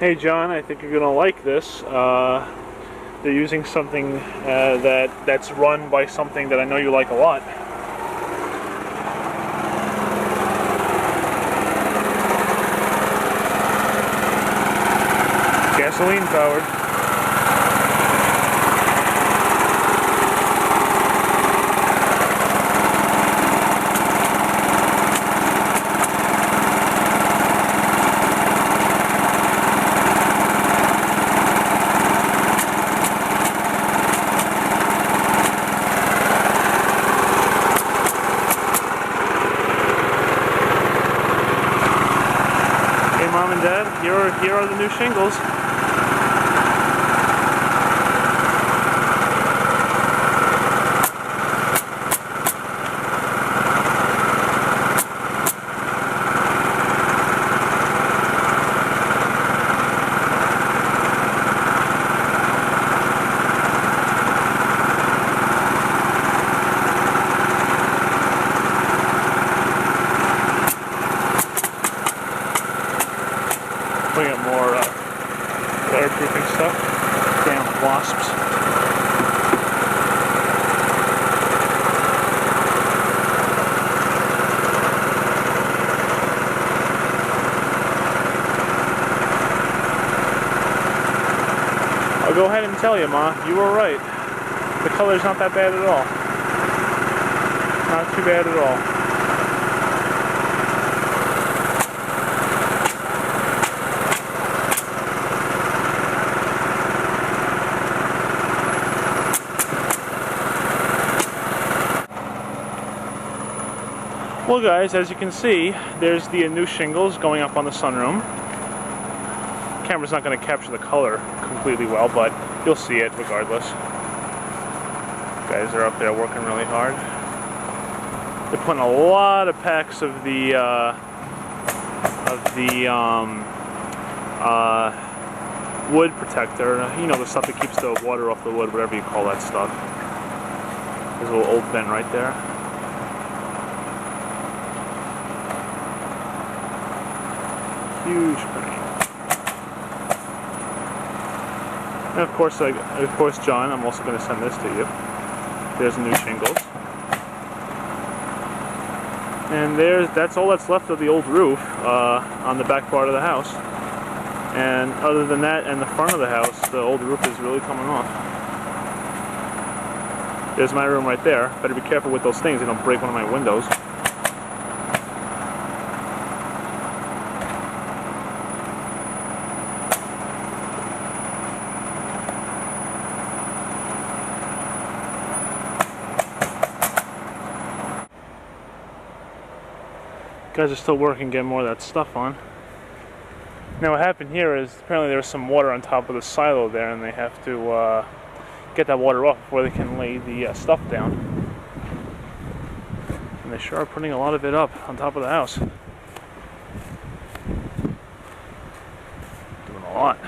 Hey John, I think you're going to like this. They're using something that's run by something that I know you like a lot. Gasoline powered. Mom and Dad, here are the new shingles. Putting up more waterproofing stuff. Damn wasps. I'll go ahead and tell you, Ma, you were right. The color's not that bad at all. Not too bad at all. Well guys, as you can see, there's the new shingles going up on the sunroom. The camera's not going to capture the color completely well, but you'll see it regardless. Guys are up there working really hard. They're putting a lot of packs of the wood protector. You know, the stuff that keeps the water off the wood, whatever you call that stuff. There's a little old bin right there. Huge crane. And of course, John, I'm also going to send this to you. There's the new shingles. And that's all that's left of the old roof on the back part of the house. And other than that, and the front of the house, the old roof is really coming off. There's my room right there. Better be careful with those things, they don't break one of my windows. Guys are still working, getting more of that stuff on. Now what happened here is apparently there was some water on top of the silo there, and they have to get that water off before they can lay the stuff down. And they sure are putting a lot of it up on top of the house. Doing a lot.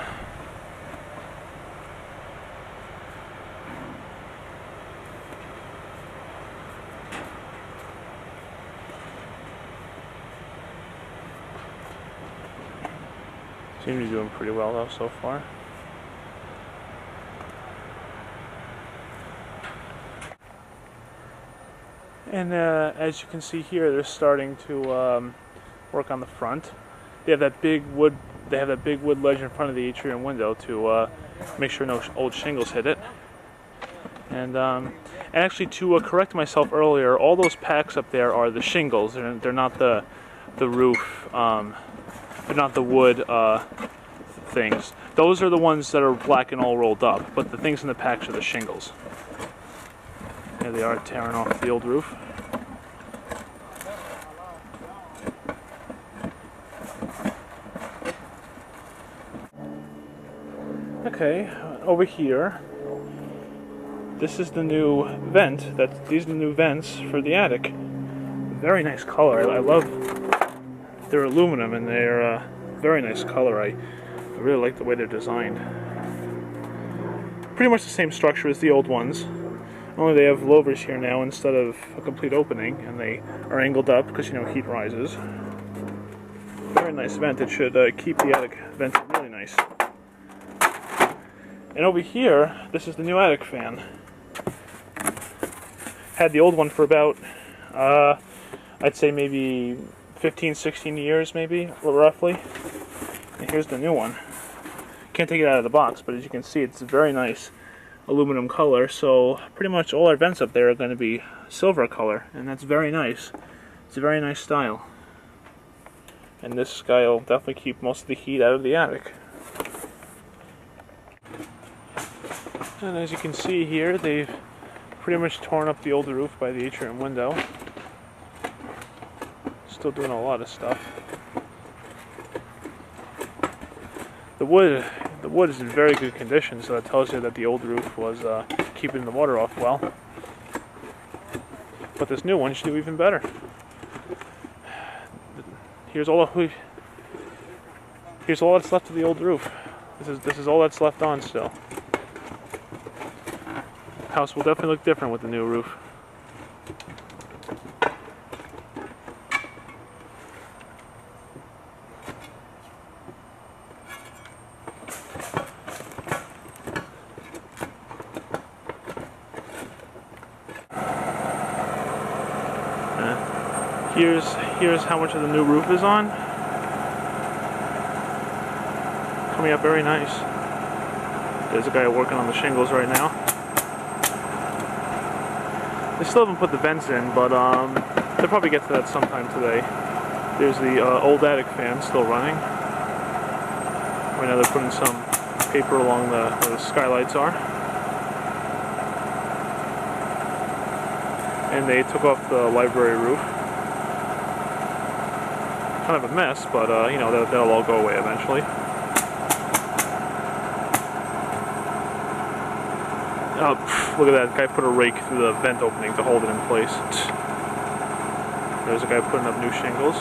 Seems to be doing pretty well though so far. And as you can see here, they're starting to work on the front. They have that big wood. They have that big wood ledge in front of the atrium window to make sure no old shingles hit it. And actually, to correct myself earlier, all those packs up there are the shingles. They're not the roof. They're not the wood things. Those are the ones that are black and all rolled up, but the things in the packs are the shingles. There they are, tearing off the old roof. Okay, over here, this is the new vent. These are the new vents for the attic. Very nice color. I love. They're aluminum and they're very nice color. I really like the way they're designed. Pretty much the same structure as the old ones, only they have louvers here now instead of a complete opening, and they are angled up because, you know, heat rises. Very nice vent. It should keep the attic vented really nice. And over here, this is the new attic fan. Had the old one for about, I'd say maybe 15, 16 years maybe, roughly. And here's the new one. Can't take it out of the box, but as you can see, it's a very nice aluminum color. So pretty much all our vents up there are going to be silver color, and that's very nice. It's a very nice style. And this guy will definitely keep most of the heat out of the attic. And as you can see here, they've pretty much torn up the old roof by the atrium window. Still doing a lot of stuff. The wood is in very good condition, so that tells you that the old roof was keeping the water off well. But this new one should do even better. Here's all that's left of the old roof. This is all that's left on still. House will definitely look different with the new roof. Here's how much of the new roof is on. Coming up very nice. There's a guy working on the shingles right now. They still haven't put the vents in, but they'll probably get to that sometime today. There's the old attic fan still running. Right now they're putting some paper along where the skylights are. And they took off the library roof. Kind of a mess, but you know, that'll all go away eventually. Look at that, guy put a rake through the vent opening to hold it in place. There's a guy putting up new shingles.